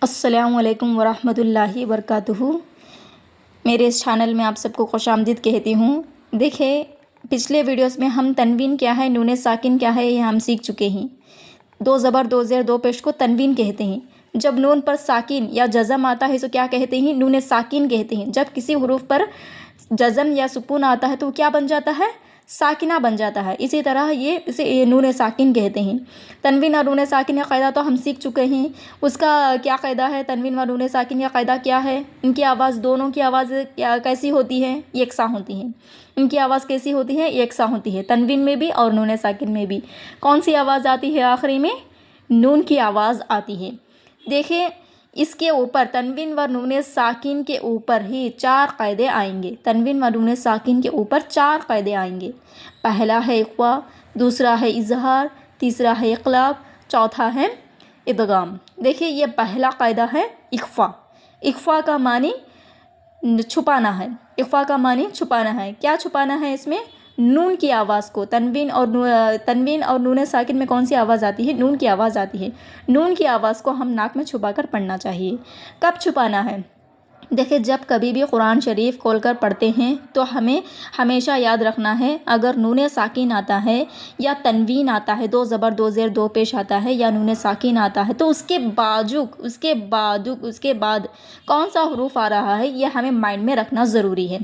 السلام علیکم ورحمۃ اللہ وبرکاتہ۔ میرے اس چینل میں آپ سب کو خوش آمدید کہتی ہوں۔ دیکھیں، پچھلے ویڈیوز میں ہم تنوین کیا ہے، نون ساکن کیا ہے، یہ ہم سیکھ چکے ہیں۔ دو زبر، دو زیر، دو پیش کو تنوین کہتے ہیں۔ جب نون پر ساکن یا جزم آتا ہے تو کیا کہتے ہیں؟ نون ساکن کہتے ہیں۔ جب کسی حروف پر جزم یا سکون آتا ہے تو کیا بن جاتا ہے؟ ساکنہ بن جاتا ہے۔ اسی طرح اسے نون ساکن کہتے ہیں۔ تنوین اور نون ساکن کا قاعدہ تو ہم سیکھ چکے ہیں۔ اس کا کیا قاعدہ ہے؟ تنوین و نون ساکن کا قاعدہ کیا ہے؟ ان کی آواز، دونوں کی آواز کیسی ہوتی ہے؟ یکساں ہوتی ہے۔ ان کی آواز کیسی ہوتی ہے؟ یکساں ہوتی ہے، تنوین میں بھی اور نون ساکن میں بھی۔ کون سی آواز آتی ہے آخری میں؟ نون کی آواز آتی ہے۔ دیکھیں، اس کے اوپر تنوین و نون ساکن کے اوپر ہی 4 قاعدے آئیں گے۔ تنوین و نون ساکن کے اوپر 4 قاعدے آئیں گے۔ پہلا ہے اخفا، دوسرا ہے اظہار، تیسرا ہے اقلاب، چوتھا ہے ادغام۔ دیکھیے، یہ پہلا قاعدہ ہے اخفا۔ اخفا کا معنی چھپانا ہے۔ اخفا کا معنی چھپانا ہے۔ کیا چھپانا ہے اس میں؟ نون کی آواز کو۔ تنوین اور نون ساکن میں کون سی آواز آتی ہے؟ نون کی آواز آتی ہے۔ نون کی آواز کو ہم ناک میں چھپا کر پڑھنا چاہیے۔ کب چھپانا ہے؟ دیکھیں، جب کبھی بھی قرآن شریف کھول کر پڑھتے ہیں تو ہمیں ہمیشہ یاد رکھنا ہے، اگر نون ساکن آتا ہے یا تنوین آتا ہے، دو زبر، دو زیر، دو پیش آتا ہے یا نون ساکن آتا ہے تو اس کے بعد کون سا حروف آ رہا ہے، یہ ہمیں مائنڈ میں رکھنا ضروری ہے۔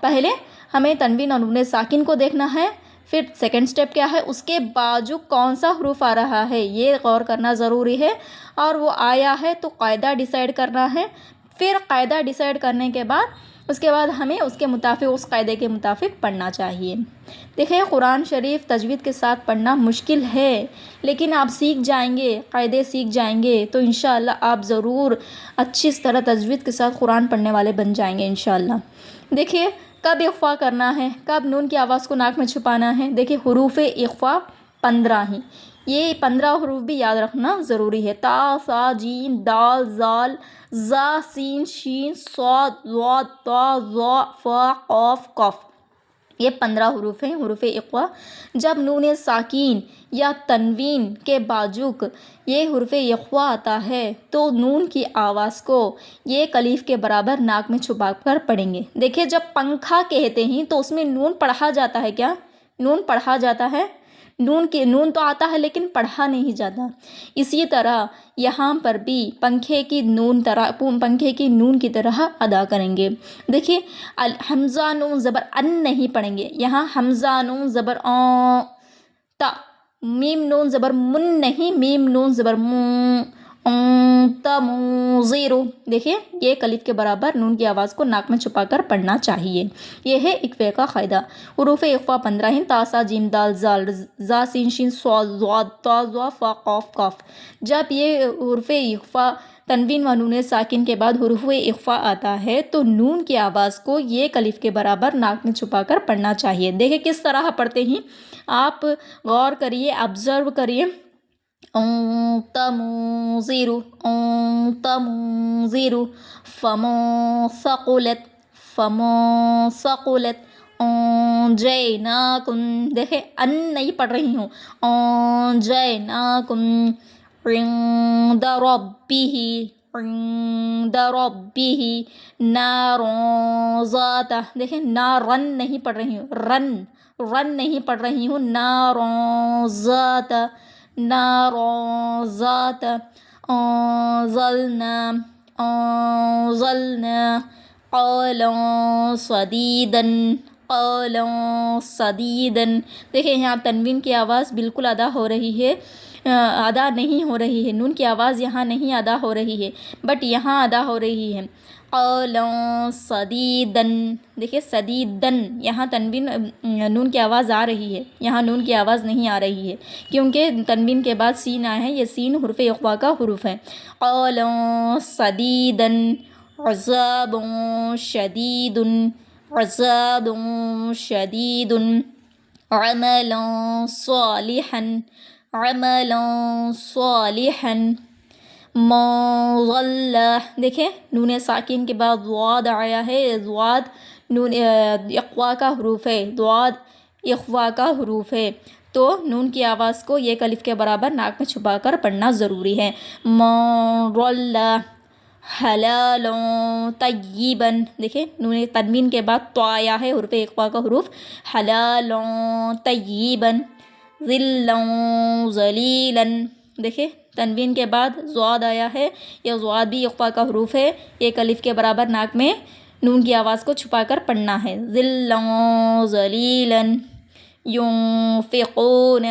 پہلے ہمیں تنوین اور نون ساکن کو دیکھنا ہے، پھر سیکنڈ سٹیپ کیا ہے، اس کے باجو کون سا حروف آ رہا ہے یہ غور کرنا ضروری ہے، اور وہ آیا ہے تو قاعدہ ڈیسائیڈ کرنا ہے۔ پھر قاعدہ ڈیسائیڈ کرنے کے بعد اس کے بعد ہمیں اس کے مطابق، اس قاعدے کے مطابق پڑھنا چاہیے۔ دیکھیں، قرآن شریف تجوید کے ساتھ پڑھنا مشکل ہے، لیکن آپ سیکھ جائیں گے، قاعدے سیکھ جائیں گے تو انشاءاللہ آپ ضرور اچھی طرح تجوید کے ساتھ قرآن پڑھنے والے بن جائیں گے انشاءاللہ۔ دیکھیے، کب اخفا کرنا ہے، کب نون کی آواز کو ناک میں چھپانا ہے۔ دیکھیے، حروف اخفا 15 ہیں۔ یہ 15 حروف بھی یاد رکھنا ضروری ہے۔ تا، سا، جیم، دال، زال، زا، سین، شین، صاد، ضاد، طا، ظا، فا، قاف، قاف۔ یہ 15 حروف ہیں، حروف اخفا۔ جب نون ساکین یا تنوین کے باجوک یہ حرف اخفا آتا ہے تو نون کی آواز کو یہ الف کے برابر ناک میں چھپا کر پڑھیں گے۔ دیکھیں، جب پنکھا کہتے ہیں تو اس میں نون پڑھا جاتا ہے کیا؟ نون پڑھا جاتا ہے؟ نون تو آتا ہے لیکن پڑھا نہیں جاتا۔ اسی طرح یہاں پر بھی پنکھے کی نون کی طرح ادا کریں گے۔ دیکھیے، حمزہ نون زبر ان نہیں پڑھیں گے، یہاں حمزہ نون زبر آ، تا، میم نون زبر من نہیں، میم نون زبر مون، زیرو۔ دیکھیں، یہ الف کے برابر نون کی آواز کو ناک میں چھپا کر پڑھنا چاہیے۔ یہ ہے اخفے کا قاعدہ۔ حروف اخفا 15 ہیں، تا، سا، جیم، دال، زال، زا، سین، شین، صاد، ضاد، طا، ظا، فا، قاف، قاف۔ جب یہ حروف اخفا تنوین و نون ساکن کے بعد حروف اخفا آتا ہے تو نون کی آواز کو یہ الف کے برابر ناک میں چھپا کر پڑھنا چاہیے۔ دیکھیں کس طرح پڑھتے ہیں، آپ غور کریے، آبزرو کریے۔ تموزیرو، تموزیرو، فمو ثقلت، فمو ثقلت، جیناکم۔ دیکھیں، ان نہیں پڑھ رہی ہوں، جیناکم عند ربہ، عند ربہ، نارا ذات۔ دیکھیں، نارن نہیں پڑھ رہی ہوں، رن نہیں پڑھ رہی ہوں، نارا ذات، نارا ذات، انزلنا، انزلنا، قولا صدیدا، قولا صدیدا۔ دیکھیں، یہاں تنوین کی آواز بالکل ادا ہو رہی ہے، ادا نہیں ہو رہی ہے، نون کی آواز یہاں نہیں ادا ہو رہی ہے، بٹ یہاں ادا ہو رہی ہے، قولا صدیدا۔ دیکھیں، صدیدا، یہاں تنوین نون کی آواز آ رہی ہے، یہاں نون کی آواز نہیں آ رہی ہے کیونکہ تنوین کے بعد سین آیا ہے، یہ سین حرف اخفا کا حروف ہے۔ قولا صدیدا، عذاب شدید، عذاب شدید، عملا صالحا، عملا صالحا، ما ضل۔ دیکھیں، نون ساکن کے بعد ضاد آیا ہے، ضاد نون اخفا کا حروف ہے، ضاد اخفا کا حروف ہے، تو نون کی آواز کو یہ الف کے برابر ناک میں چھپا کر پڑھنا ضروری ہے۔ ما ضل، حلال طیبا، دیکھیں نون تنوین کے بعد تو آیا ہے حروف اقفا کا حروف، حلال طیبا، ظلا ظلیلا، دیکھیں تنوین کے بعد ضاد آیا ہے، یہ ضاد بھی اقفا کا حروف ہے، ایک الف کے برابر ناک میں نون کی آواز کو چھپا کر پڑھنا ہے، ظلا ظلیلا، ينفقون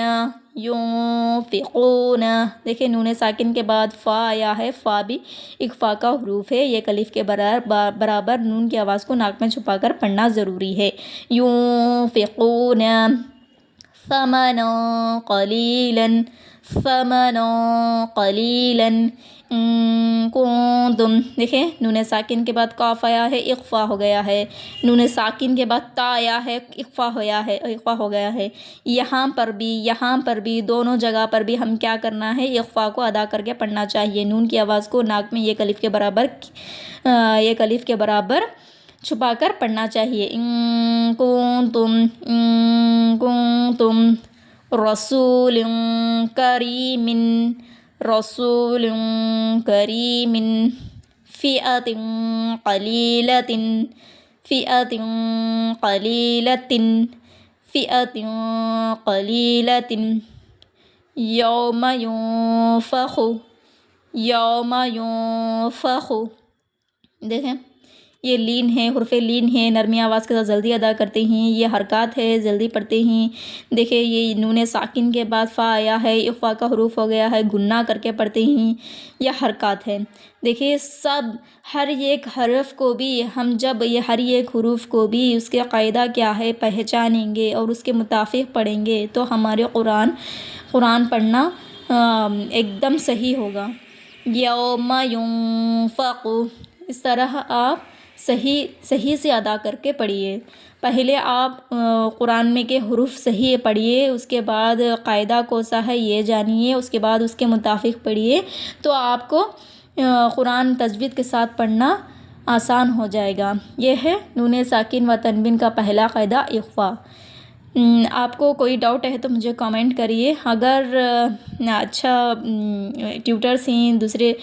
ينفقون، دیکھیں نون ساکن کے بعد فا آیا ہے، فا بھی اقفا کا حروف ہے، یہ الف کے برابر نون کی آواز کو ناک میں چھپا کر پڑھنا ضروری ہے، ينفقون ثمنا قليلا ثمنا قليلا کنتم، دیکھیں نون ساکن کے بعد قاف آیا ہے، اقفا ہو گیا ہے، نون ساکن کے بعد تا آیا ہے، اقفا ہو گیا ہے، یہاں پر بھی دونوں جگہ پر بھی ہم کیا کرنا ہے، اقفا کو ادا کر کے پڑھنا چاہیے، نون کی آواز کو ناک میں ایک الف کے برابر چھپا کر پڑھنا چاہیے، کنتم رسول کریم فئة قلیلة یوم ينفخ، دیکھیں یہ لین ہے، حرف لین ہے، نرمی آواز کے ساتھ جلدی ادا کرتے ہیں، یہ حرکات ہے، جلدی پڑھتے ہیں، دیکھیں یہ نون ساکن کے بعد فا آیا ہے، اقفا کا حروف ہو گیا ہے، گنہ کر کے پڑھتے ہیں، یہ حرکات ہے، دیکھیں سب ہر ایک حرف کو بھی ہم جب یہ ہر ایک حروف کو بھی اس کے قاعدہ کیا ہے پہچانیں گے اور اس کے مطابق پڑھیں گے تو ہمارے قرآن پڑھنا ایک دم صحیح ہوگا، یوم ينفق، اس طرح آپ صحیح سے ادا کر کے پڑھیے، پہلے آپ قرآن میں کے حروف صحیح پڑھیے، اس کے بعد قاعدہ کوسا ہے یہ جانیے، اس کے بعد اس کے مطابق پڑھیے تو آپ کو قرآن تجوید کے ساتھ پڑھنا آسان ہو جائے گا، یہ ہے نون ساکن و تنوین کا پہلا قاعدہ اقفا۔ آپ کو کوئی ڈاؤٹ ہے تو مجھے کامنٹ کریے، اگر اچھا ٹیوٹرس ہیں دوسرے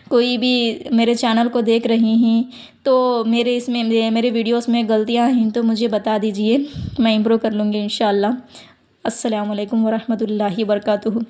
کوئی بھی میرے چینل کو دیکھ رہی ہیں تو میرے ویڈیوز میں غلطیاں ہیں تو مجھے بتا دیجئے، میں امپروو کر لوں گی انشاءاللہ۔ السلام علیکم ورحمۃ اللہ وبرکاتہ۔